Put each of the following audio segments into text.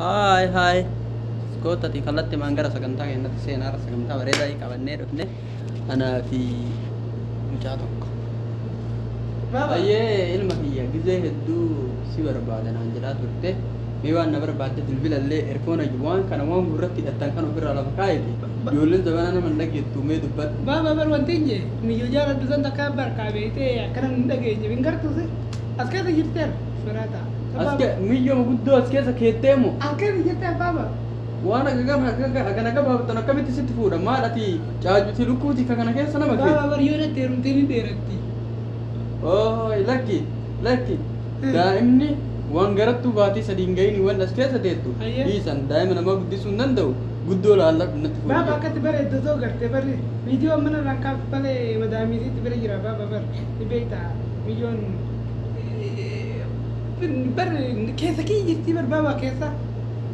Hai hai. Kota ti kalatti mangara sagantaa keenyatti seenaa sagantaa bareedaa qabannee dhufne anaa fi mucaa tokko. Baay'ee ilma kiyya gizee hedduu si barbaadan an jedhaa turte. Mee waan na barbaadde bilbilallee erfoona waan kana waan gurratti hidhattan kan ofirraa lafa kaa'eeti. Ijoolleen zabanaa nama hin dhageettu mee dubbadhu. Baaba bar wanti hin jee miyyoo jaaladhu san takka barkaa beetee akkana hin dhageenye hin gartuuse as keessa jirteer firaata. Miyyoo guddoo as keessa keetteemu. As keessa jirteer baaba. Waan akkana qabaatan akkamitti sitti fuudha maadhati caajuti lukkuuti kana keessa nama kee. Baaba bar yoo natti heerumtee ni dheeratti. Lakki daa'imni waan garattuu baatii sadiin gahini waan as keessa teettu dhiisan daa'ima nama guddisuu hin danda'u guddoo laalladhu natti fuudha. Baaba akkatti bareeddu too gartee barri viidiyoo mana rankaaf balee madaamiisitti bira jira baaba bar ni beekta miyyoon barri keessa kiyya jirti bar baaba keessa.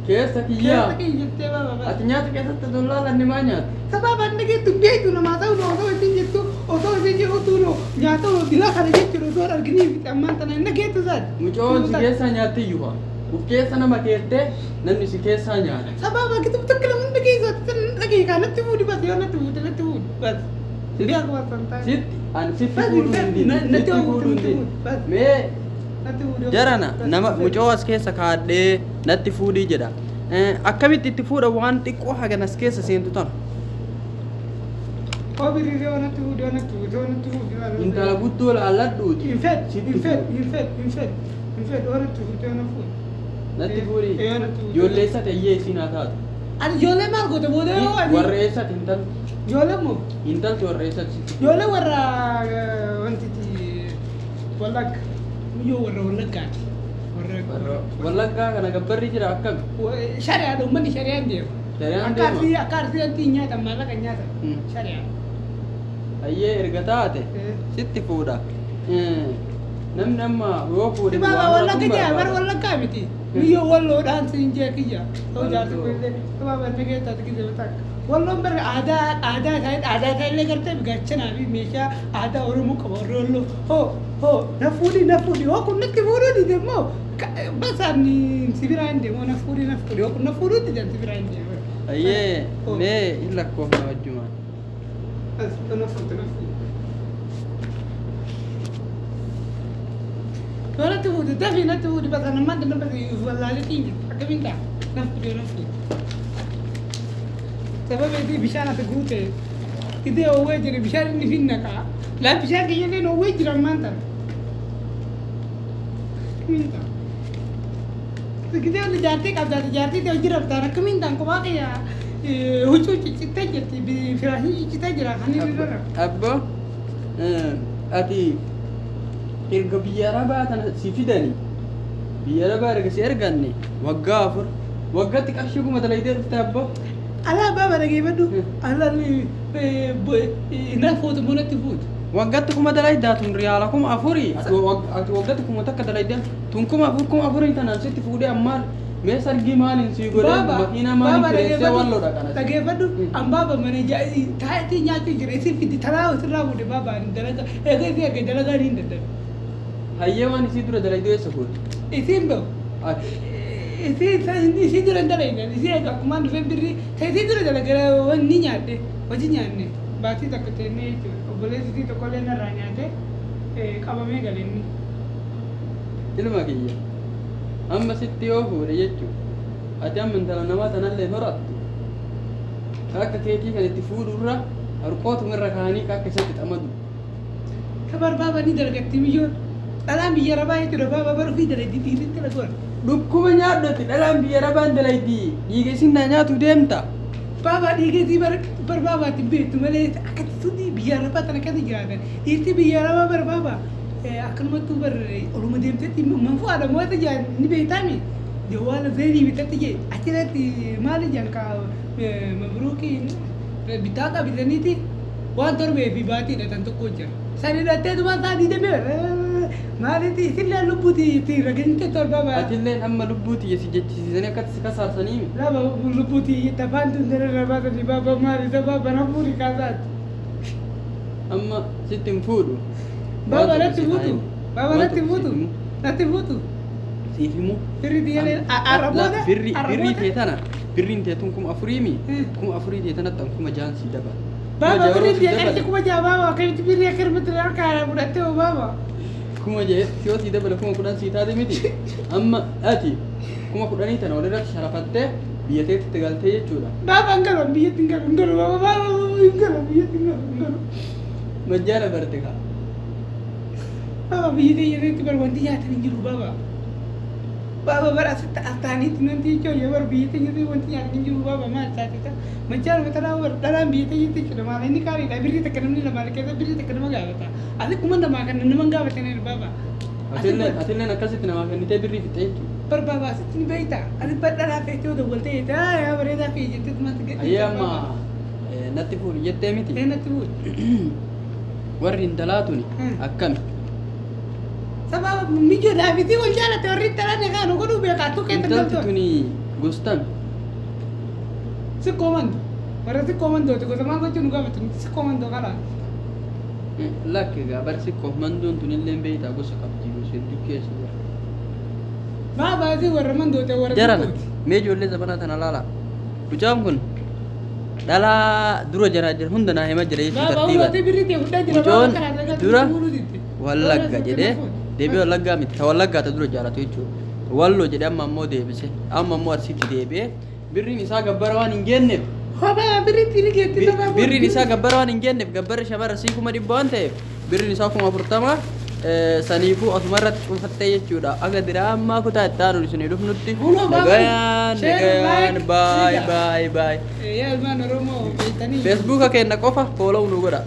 Keessa kiyyaa. Keessa kiyya jirtee baaba bar. Ati nyaata keessatti dollaa ni maa nyaata? Sababa inni geettu beektu namaa ta'u osoo isin jettu osoo isin jettu nyaata dilaa kana jechuudha osoo arginiif ammaan tana inni geettu isaati. Mucoon si keessaa nyaatti iyyuu uf keessa nama keettee namni si keessaa nyaata. Sababa kitu takka lamun dhageessatti dhagee kanatti fuudhi bas yoo natti fuudhi bas. Sitti ani sitti fuudhuu hin mee jarana nama mucoo as keessa kaadhee natti fuudhii jedha. Akkamitti itti fuudha waan xiqqoo hagan as keessa seentu tana. Intala guddoo laalladhuuti. Natti fuudhii. Ijoollee eessatti ayyee isiin haa taatu. Ati ijoollee maal goote booda yoo ani. Warra eessatti intalli. Ijoollee moo? Intalti warra eessatti. Ijoollee warra wantiti wallagga. Miyyoo warra wallaggaati. Wallaggaa kana gabbarri jira akkam? Shari'aadha uummanni shari'aan deema. Shari'aan deema? Akka arsii antii nyaatan maallaqa nyaatan. Shari'aa. Ayyee erga taate sitti fuudha. Namni amma yoo fuudhe waan wallagga jaa bara wallaggaa miti. Miyyoo walloodhaan siin jee kiyya. Ta'u jaarsi kuillee sababa inni keessatti kiyya takka. Walloon bara aadaa ta'ellee gartee gaachanaa fi meeshaa aadaa Oromoo qaba warri walloo. Na fuudhi hoo kun natti fuudhuu dide immoo basaan sibiraa hin deemu na fuudhi hoo kun na fuudhuu dide sibiraa hin deemu. Ayyee mee hin lakkoofna wajjumaan. Na fuudhi. Yoo natti fuudhi dafii natti fuudhi basaan ammaan danna basii wallaalee xiinji akkamiin ta'a na fuudhi. Sababii bishaan ati guute idee owwee jira bishaan inni finna kaa laa bishaan kiyyallee owwee jira ammaan tana. Akkamiin ta'a. Gidee olli jaartii qabdaati jaartii ta'e hojii rabtaan akkamiin ta'an kophaa kiyya huccuu ciccitee jirti firaashii ciccitee jira kan inni irra. Abbo ati erga biyya arabaa tana si fidanii biyya arabaa erga si erganne waggaa 4 waggaatti qarshii kuma dalaydee dhufte abbo. Alaa baaba dhageeffadhu alalli na fuutu monatti fuutu. Waggaatti kuma dalaydaa tun riyaala kuma 4 ati waggaatti kuma takka dalaydaa tun kuma 4 tanaan sitti fuudhee ammaan mee sargii maaliin sii godhee makiinaa maaliin kireessee walloodha kana. Dhageeffadhu an baaba mana taa'eetii nyaachuu jira isin fiddi talaa sirraa fuudhe baaba dalagaa eegaa fi eegaa dalagaa ni hin dadhabe. Hayyee waan isii dura dalaydoo eessa fuudhe? Isin beeku. Isi dura dalayna isi akkuma dhufee birrii isi dura dalagara wanni nyaadhe hojii nyaanne baatii takka teennee obboleessi tokkollee narraa nyaate qabamee galenni. Ilma kiyya amma sitti yoo fuudhe jechuun ati amma intala namaa tanallee horattu akka keetii kan itti fuudhurra harqootum irra kaanii akka isatti xamadu. Kabar baaba ni dalagatti biyyoon dhalaan biyya rabaa jechuudha baaba baruu fi dalagdi dhiiritti lagoon. Dhukkuma nyaadhoti dhalaan biyya rabaan dalaydii dhiiga isin na nyaatu deemta. Baaba dhiigeetii bar baabaatti beektu malee akkatti tuuti biyya rabaa tana keessa jiraatan dhiirti biyya rabaa bar baaba akkanumattuu bar oluma deemtetti manfuu aadamoota jaan ni beektaami jawwaala zeenii bitatti jee achirratti maali jaan kaa mabruukii bitaa qabitaniiti waan torbee fi baatiidha tan tokko jira. Sani dhattee dumaan saatii deemee maalitti isillee lubbuuti itti raginte torba baa. Atilleen amma lubbuuti si jechisiisanii akkatti si kasaarsanii. Laba lubbuuti taphaan tundere rabaatanii baaba maali sababa na fuudhi kaasaati. Amma sitti hin fuudhu. Baaba natti fuutu. Baaba natti fuutu. Natti fuutu. sifimu Birri diyalee Araboota. birri teetana birriin teetun kuma afuriimi kuma afurii teetanatti an kuma jaan sii daba Baba birri diyalee kuma jaa baba akkamitti birri akkamitti harkaa fudhattee hoo baba. kuma je yoo sii dabala kuma kudhan sii taate miti amma ati kuma kudhanii tana walirratti sharafattee biyya teetti galtee jechuudha. Baba ngalo biyyatti ngalo baba ngalo biyyatti ngalo. Majjaala barte kaa. Baba biyyatti yeetti bar wanti nyaatan hin jiru baba. Baba bara asitti astaaniitti nanti jechuudha bar biyyatti yeetti wanti nyaatan hin jiru baba maal taate kaa. Majjaala mataa bar dhalaan biyyatti yeetti jechuudha maal inni kaariidha birri takka namni lamaan keessa birri takka nama gaafata. Ati kuma namaa kan nama gaafatanii baba. Atilleen akkasitti namaa kennitee birrii fixee jechuudha. Baba asitti ni beektaa. Ati badhaadhaa feetee odoo walta'ee yaa bareedaa fi jettee tumatti gadi. Ayyee amma natti fuudhi jettee miti. Natti fuudhi. Warri intalaatuni akkami. Sababa mijoodhaa fi wal jaalate warri intalaan egaan godhuu beekaa tu keessa galtoon. Intalti tuni gostami. Si komando. Warra si komandooti gosa maal gochuun nu gaafatu si komandoo kanaa. Lakke egaa bar si komandoon tun illee beektaa gosa qabdi gosa hedduu keessa jira. Baba si warra mandoote warra. Jarana mee ijoollee zabanaa tana laala. Mucaan kun dhalaa dura jira hunda naa hima jira jechuun tartiiba. Mucoon dura wallagga jedhee deebi'ee wallaggaa miti ta wallaggaa ta dura jaalatu jechuudha. Walloo jedhee amma ammoo deebise amma ammoo arsiitti deebi'ee birriin isaa gabbara waan hin geenneef. Birriin isaa gabbara waan hin geenneef gabbarri shamara sii kuma 100 waan ta'eef birriin isaa kuma 40 saniifuu asuma irratti cuunfattee jechuudha. Aga diraamaa kutaa itti aanu isin dhufnutti nagayaan baay. Yaa ilmaan Oromoo beektanii. Feesbuuka keenya qofa fooloo nu godha.